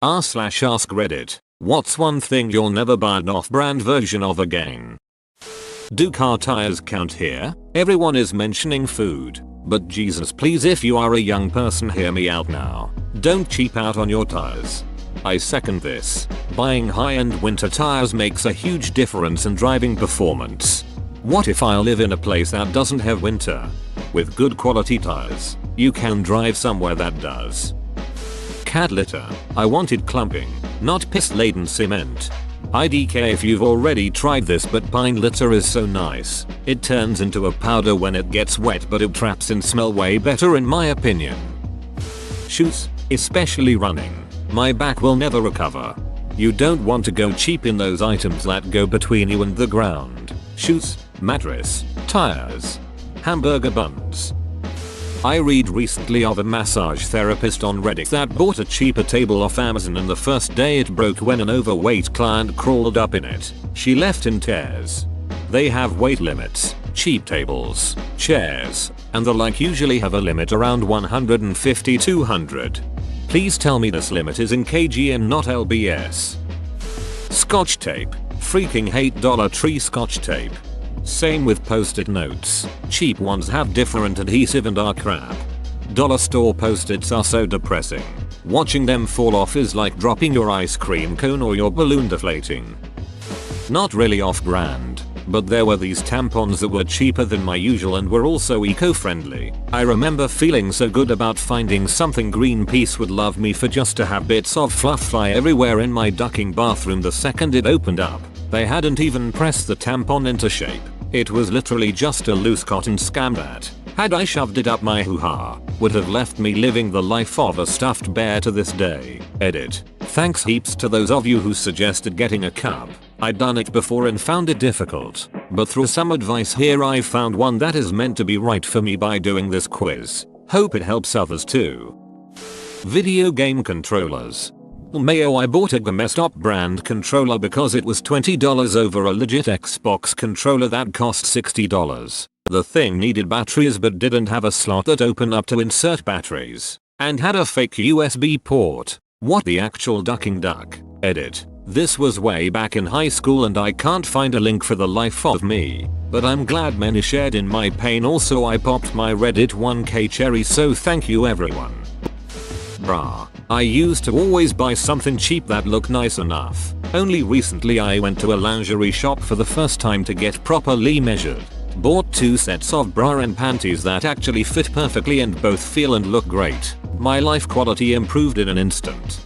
r/ask Reddit. What's one thing you'll never buy an off-brand version of again? Do car tires count here? Everyone is mentioning food. But Jesus, please, if you are a young person, hear me out now. Don't cheap out on your tires. I second this. Buying high-end winter tires makes a huge difference in driving performance. What if I live in a place that doesn't have winter? With good quality tires, you can drive somewhere that does. Cat litter. I wanted clumping, not piss-laden cement. IDK if you've already tried this, but pine litter is so nice. It turns into a powder when it gets wet, but it traps in smell way better in my opinion. Shoes, especially running. My back will never recover. You don't want to go cheap in those items that go between you and the ground. Shoes, mattress, tires, hamburger buns. I read recently of a massage therapist on Reddit that bought a cheaper table off Amazon, and the first day it broke when an overweight client crawled up in it. She left in tears. They have weight limits. Cheap tables, chairs, and the like usually have a limit around 150-200. Please tell me this limit is in kg and not lbs. Scotch tape. Freaking hate Dollar Tree Scotch tape. Same with post-it notes. Cheap ones have different adhesive and are crap. Dollar store post-its are so depressing. Watching them fall off is like dropping your ice cream cone or your balloon deflating. Not really off-brand, but there were these tampons that were cheaper than my usual and were also eco-friendly. I remember feeling so good about finding something Greenpeace would love me for just to have bits of fluff fly everywhere in my ducking bathroom the second it opened up. They hadn't even pressed the tampon into shape. It was literally just a loose cotton scam that, had I shoved it up my hoo-ha, would have left me living the life of a stuffed bear to this day. Edit. Thanks heaps to those of you who suggested getting a cup. I'd done it before and found it difficult, but through some advice here I found one that is meant to be right for me by doing this quiz. Hope it helps others too. Video game controllers. Mayo, I bought a messed up brand controller because it was $20 over a legit Xbox controller that cost $60. The thing needed batteries but didn't have a slot that opened up to insert batteries, and had a fake USB port. What the actual ducking duck? Edit. This was way back in high school and I can't find a link for the life of me, but I'm glad many shared in my pain. Also, I popped my Reddit 1k cherry, so thank you everyone. Brah. I used to always buy something cheap that looked nice enough. Only recently I went to a lingerie shop for the first time to get properly measured. Bought 2 sets of bra and panties that actually fit perfectly and both feel and look great. My life quality improved in an instant.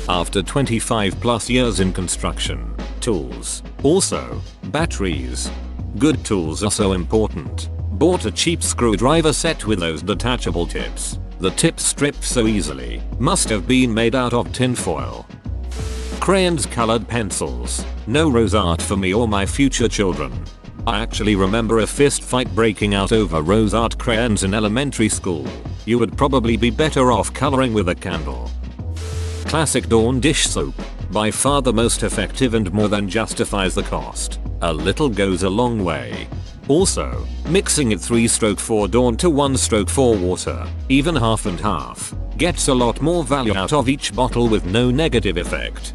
After 25 plus years in construction, tools. Also, batteries. Good tools are so important. Bought a cheap screwdriver set with those detachable tips. The tips strip so easily. Must have been made out of tin foil. Crayons, colored pencils. No rose art for me or my future children. I actually remember a fist fight breaking out over rose art crayons in elementary school. You would probably be better off coloring with a candle. Classic Dawn dish soap. By far the most effective and more than justifies the cost. A little goes a long way. Also, mixing it 3/4 Dawn to 1/4 water, even half and half, gets a lot more value out of each bottle with no negative effect.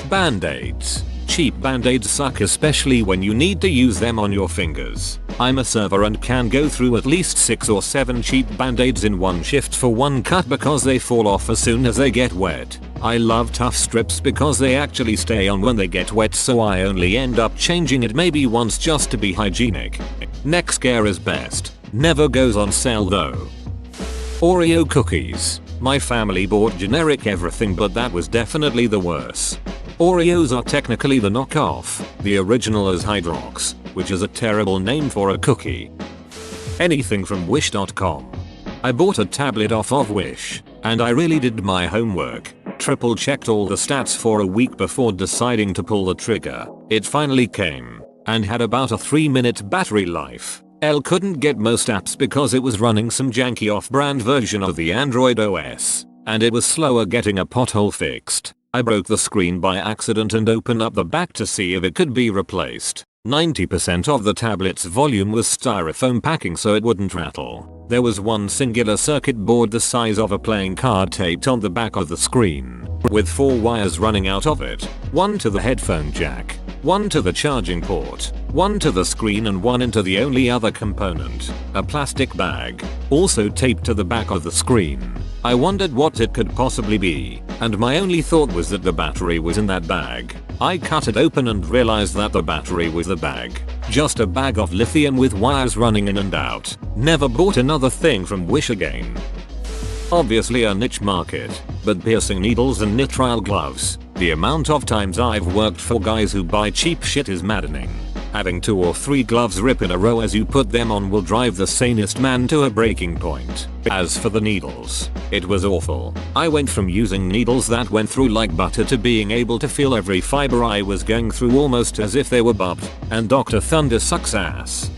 Band-aids. Cheap band-aids suck, especially when you need to use them on your fingers. I'm a server and can go through at least 6 or 7 cheap band-aids in one shift for one cut because they fall off as soon as they get wet. I love tough strips because they actually stay on when they get wet, so I only end up changing it maybe once just to be hygienic. Neck scare is best. Never goes on sale though. Oreo cookies. My family bought generic everything, but that was definitely the worst. Oreos are technically the knockoff. The original is Hydrox, which is a terrible name for a cookie. Anything from wish.com. I bought a tablet off of Wish, and I really did my homework. Triple checked all the stats for a week before deciding to pull the trigger. It finally came, and had about a 3-minute battery life. Couldn't get most apps because it was running some janky off-brand version of the Android OS, and it was slower getting a pothole fixed. I broke the screen by accident and opened up the back to see if it could be replaced. 90% of the tablet's volume was styrofoam packing so it wouldn't rattle. There was one singular circuit board the size of a playing card taped on the back of the screen, with 4 wires running out of it, one to the headphone jack, one to the charging port, one to the screen and one into the only other component, a plastic bag, also taped to the back of the screen. I wondered what it could possibly be, and my only thought was that the battery was in that bag. I cut it open and realized that the battery was the bag. Just a bag of lithium with wires running in and out. Never bought another thing from Wish again. Obviously a niche market, but piercing needles and nitrile gloves. The amount of times I've worked for guys who buy cheap shit is maddening. Having 2 or 3 gloves rip in a row as you put them on will drive the sanest man to a breaking point. As for the needles, it was awful. I went from using needles that went through like butter to being able to feel every fiber I was going through almost as if they were barbed, and Dr. Thunder sucks ass.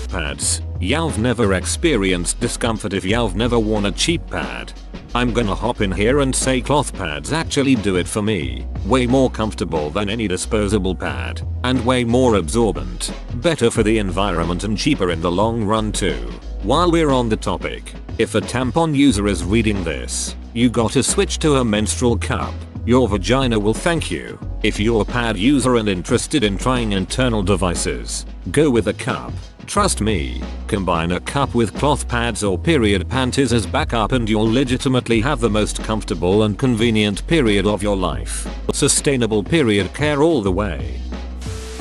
Pads. You've never experienced discomfort if you've never worn a cheap pad. I'm gonna hop in here and say cloth pads actually do it for me. Way more comfortable than any disposable pad, and way more absorbent. Better for the environment and cheaper in the long run too. While we're on the topic, if a tampon user is reading this, you gotta switch to a menstrual cup. Your vagina will thank you. If you're a pad user and interested in trying internal devices, go with a cup. Trust me, combine a cup with cloth pads or period panties as backup and you'll legitimately have the most comfortable and convenient period of your life. Sustainable period care all the way.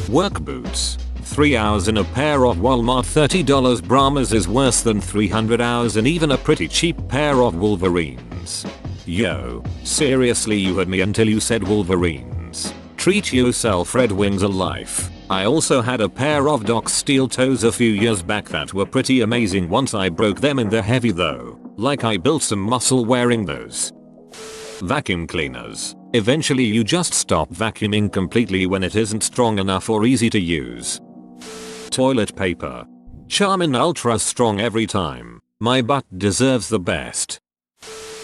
Work boots. 3 hours in a pair of Walmart $30 Brahmas is worse than 300 hours in even a pretty cheap pair of Wolverines. Yo, seriously you heard me until you said Wolverines. Treat yourself, Red Wings are life. I also had a pair of Doc's steel toes a few years back that were pretty amazing once I broke them and they're heavy though. Like I built some muscle wearing those. Vacuum cleaners. Eventually you just stop vacuuming completely when it isn't strong enough or easy to use. Toilet paper. Charmin Ultra strong every time. My butt deserves the best.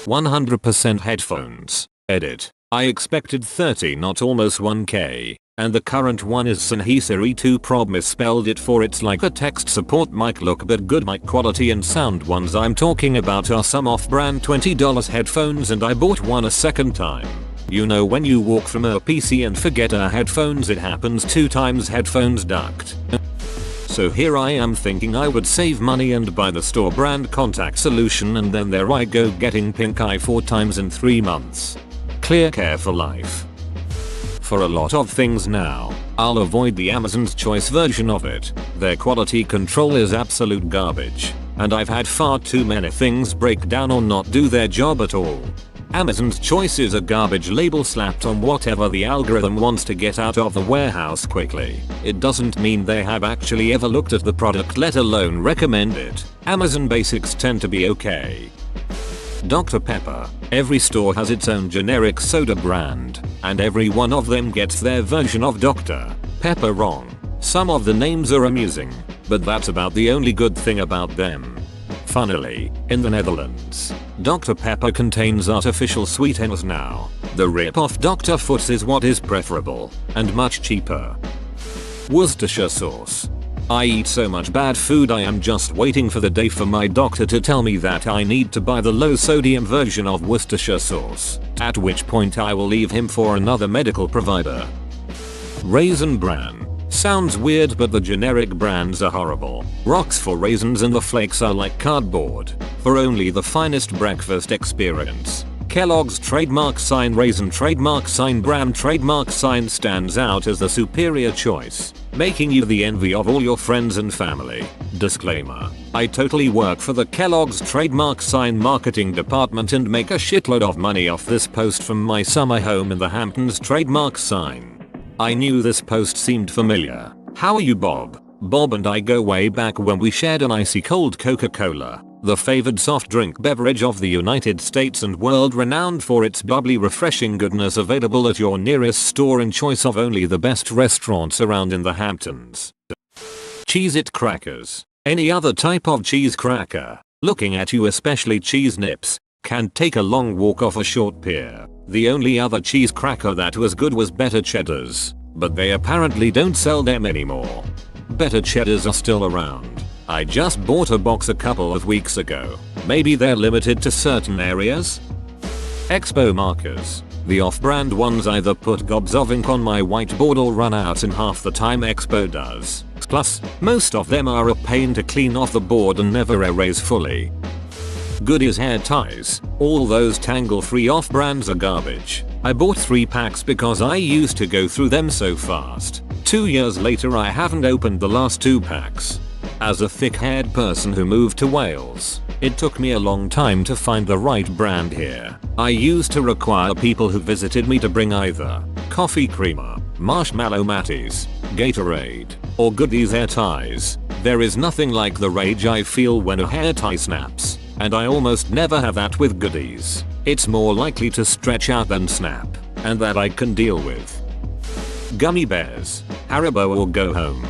100% headphones. Edit. I expected 30 not almost 1k. And the current one is Sennheiser E2 Prob, misspelled it for it's like a text support mic look but good mic quality and sound. Ones I'm talking about are some off-brand $20 headphones and I bought one a second time. You know when you walk from a PC and forget a headphones, it happens 2 times, headphones ducked. So here I am thinking I would save money and buy the store brand contact solution and then there I go getting pink eye 4 times in 3 months. Clear care for life. For a lot of things now, I'll avoid the Amazon's Choice version of it. Their quality control is absolute garbage, and I've had far too many things break down or not do their job at all. Amazon's Choice is a garbage label slapped on whatever the algorithm wants to get out of the warehouse quickly. It doesn't mean they have actually ever looked at the product, let alone recommend it. Amazon basics tend to be okay. Dr. Pepper. Every store has its own generic soda brand, and every one of them gets their version of Dr. Pepper wrong. Some of the names are amusing, but that's about the only good thing about them. Funnily, in the Netherlands, Dr. Pepper contains artificial sweeteners now. The rip-off Dr. Foods is what is preferable, and much cheaper. Worcestershire sauce. I eat so much bad food I am just waiting for the day for my doctor to tell me that I need to buy the low sodium version of Worcestershire sauce, at which point I will leave him for another medical provider. Raisin Bran. Sounds weird but the generic brands are horrible. Rocks for raisins and the flakes are like cardboard. For only the finest breakfast experience. Kellogg's trademark sign Raisin trademark sign Bran trademark sign stands out as the superior choice, making you the envy of all your friends and family. Disclaimer. I totally work for the Kellogg's trademark sign marketing department and make a shitload of money off this post from my summer home in the Hamptons trademark sign. I knew this post seemed familiar. How are you, Bob? Bob and I go way back when we shared an icy cold Coca-Cola, the favored soft drink beverage of the United States and world renowned for its bubbly refreshing goodness, available at your nearest store in choice of only the best restaurants around in the Hamptons. Cheez-It crackers. Any other type of cheese cracker, looking at you, especially cheese nips, can take a long walk off a short pier. The only other cheese cracker that was good was Better Cheddars. but they apparently don't sell them anymore. Better cheddars are still around. I just bought a box a couple of weeks ago. Maybe they're limited to certain areas? Expo markers. The off-brand ones either put gobs of ink on my whiteboard or run out in half the time Expo does. Plus, most of them are a pain to clean off the board and never erase fully. Goodies hair ties. All those tangle-free off-brands are garbage. I bought 3 packs because I used to go through them so fast. 2 years later I haven't opened the last 2 packs. As a thick-haired person who moved to Wales, it took me a long time to find the right brand here. I used to require people who visited me to bring either coffee creamer, marshmallow matties, Gatorade, or Goodies hair ties. There is nothing like the rage I feel when a hair tie snaps, and I almost never have that with Goodies. It's more likely to stretch out than snap, and that I can deal with. Gummy bears, Haribo or go home.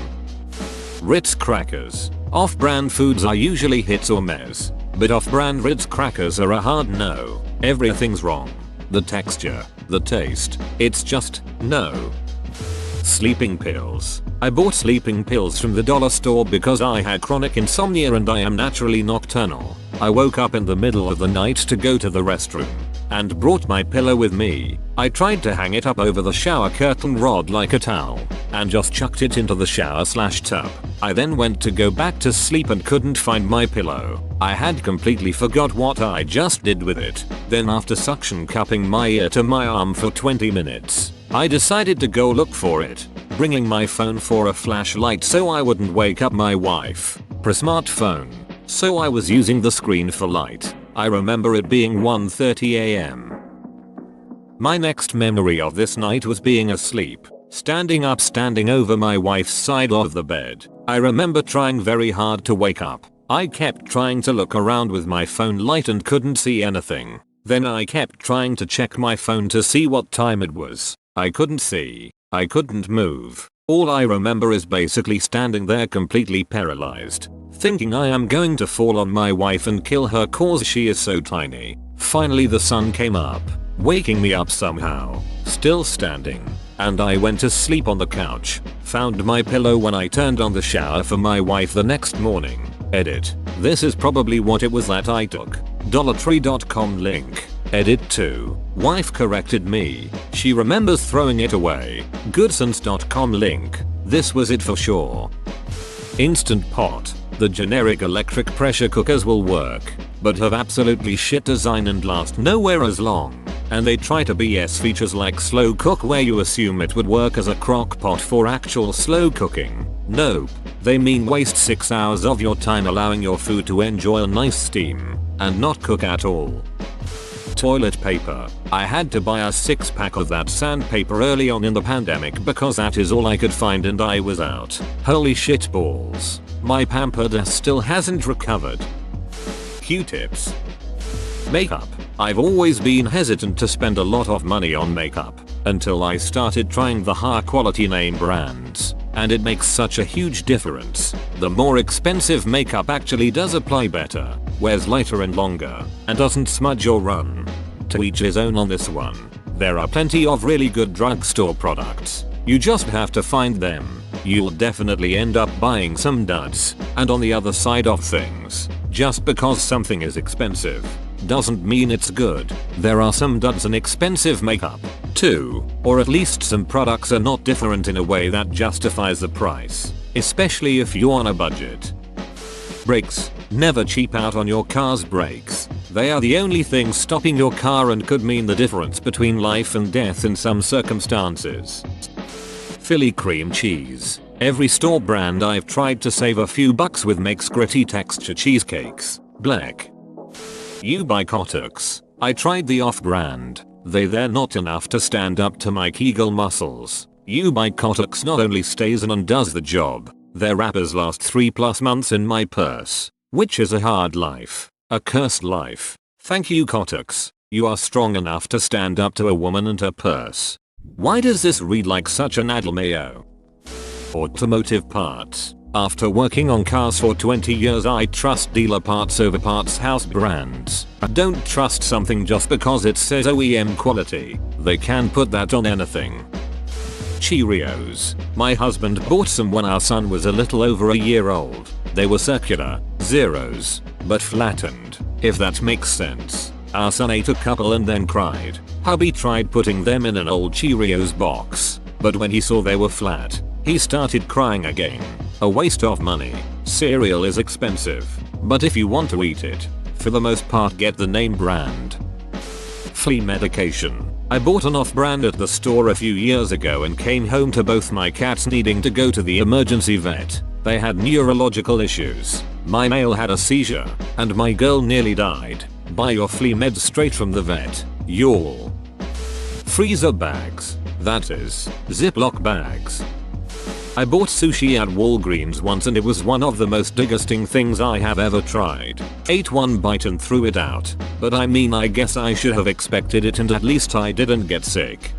Ritz crackers. Off-brand foods are usually hits or mess, but off-brand Ritz crackers are a hard no. Everything's wrong. The texture, the taste, it's just no. Sleeping pills. I bought sleeping pills from the dollar store because I had chronic insomnia and I am naturally nocturnal. I woke up in the middle of the night to go to the restroom and brought my pillow with me. I tried to hang it up over the shower curtain rod like a towel and just chucked it into the shower/tub. I then went to go back to sleep and couldn't find my pillow. I had completely forgot what I just did with it. Then after suction cupping my ear to my arm for 20 minutes, I decided to go look for it, bringing my phone for a flashlight so I wouldn't wake up my wife. Per smartphone, so I was using the screen for light. I remember it being 1:30 AM. My next memory of this night was being asleep, standing up standing over my wife's side of the bed. I remember trying very hard to wake up. I kept trying to look around with my phone light and couldn't see anything. Then I kept trying to check my phone to see what time it was. I couldn't see. I couldn't move. All I remember is basically standing there completely paralyzed, thinking I am going to fall on my wife and kill her cause she is so tiny. Finally the sun came up, waking me up somehow, still standing, and I went to sleep on the couch. Found my pillow when I turned on the shower for my wife the next morning. Edit. This is probably what it was that I took. DollarTree.com link. Edit 2. Wife corrected me. She remembers throwing it away. Goodsense.com link. This was it for sure. Instant Pot. The generic electric pressure cookers will work, but have absolutely shit design and last nowhere as long. And they try to BS features like slow cook where you assume it would work as a crock pot for actual slow cooking. Nope. They mean waste 6 hours of your time allowing your food to enjoy a nice steam and not cook at all. Toilet paper. I had to buy a 6-pack of that sandpaper early on in the pandemic because that is all I could find and I was out. Holy shit balls. My pampered ass still hasn't recovered. Q-tips. Makeup. I've always been hesitant to spend a lot of money on makeup until I started trying the higher quality name brands, and it makes such a huge difference. The more expensive makeup actually does apply better, wears lighter and longer, and doesn't smudge or run. To each his own on this one. There are plenty of really good drugstore products. You just have to find them. You'll definitely end up buying some duds. And on the other side of things, just because something is expensive doesn't mean it's good. There are some duds in expensive makeup too, or at least some products are not different in a way that justifies the price, especially if you're on a budget. Brakes. Never cheap out on your car's brakes. They are the only thing stopping your car and could mean the difference between life and death in some circumstances. Philly cream cheese. Every store brand I've tried to save a few bucks with makes gritty texture cheesecakes. Black. You buy Kotex. I tried the off-brand. They're not enough to stand up to my Kegel muscles. You buy Kotex not only stays in and does the job, their wrappers last 3+ months in my purse, which is a hard life. A cursed life. Thank you Kotex. You are strong enough to stand up to a woman and her purse. Why does this read like such an Adlmayo? Automotive parts. After working on cars for 20 years I trust dealer parts over parts house brands. I don't trust something just because it says OEM quality. They can put that on anything. Cheerios. My husband bought some when our son was a little over a year old. They were circular, zeros, but flattened, if that makes sense. Our son ate a couple and then cried. Hubby tried putting them in an old Cheerios box, but when he saw they were flat, he started crying again. A waste of money. Cereal is expensive, but if you want to eat it, for the most part get the name brand. Flea medication. I bought an off-brand at the store a few years ago and came home to both my cats needing to go to the emergency vet. They had neurological issues. My male had a seizure, and my girl nearly died. Buy your flea meds straight from the vet, y'all. Freezer bags. That is, Ziploc bags. I bought sushi at Walgreens once and it was one of the most disgusting things I have ever tried. Ate one bite and threw it out, but I mean I guess I should have expected it and at least I didn't get sick.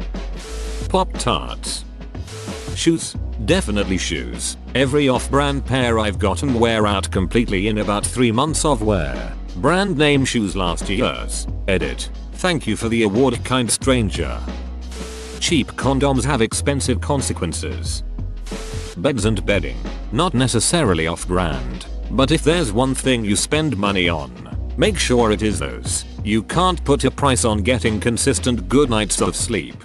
Pop-Tarts. Shoes. Definitely shoes. Every off-brand pair I've gotten wear out completely in about 3 months of wear. Brand name shoes last years. Edit. Thank you for the award, kind stranger. Cheap condoms have expensive consequences. Beds and bedding. Not necessarily off-brand, but if there's one thing you spend money on, make sure it is those. You can't put a price on getting consistent good nights of sleep.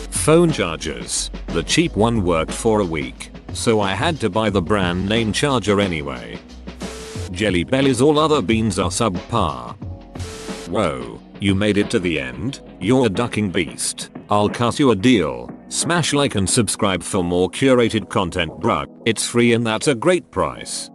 Phone chargers. The cheap one worked for a week, so I had to buy the brand name charger anyway. Jelly Bellies. All other beans are subpar. Whoa, you made it to the end? You're a ducking beast. I'll cut you a deal. Smash like and subscribe for more curated content, bruh. It's free and that's a great price.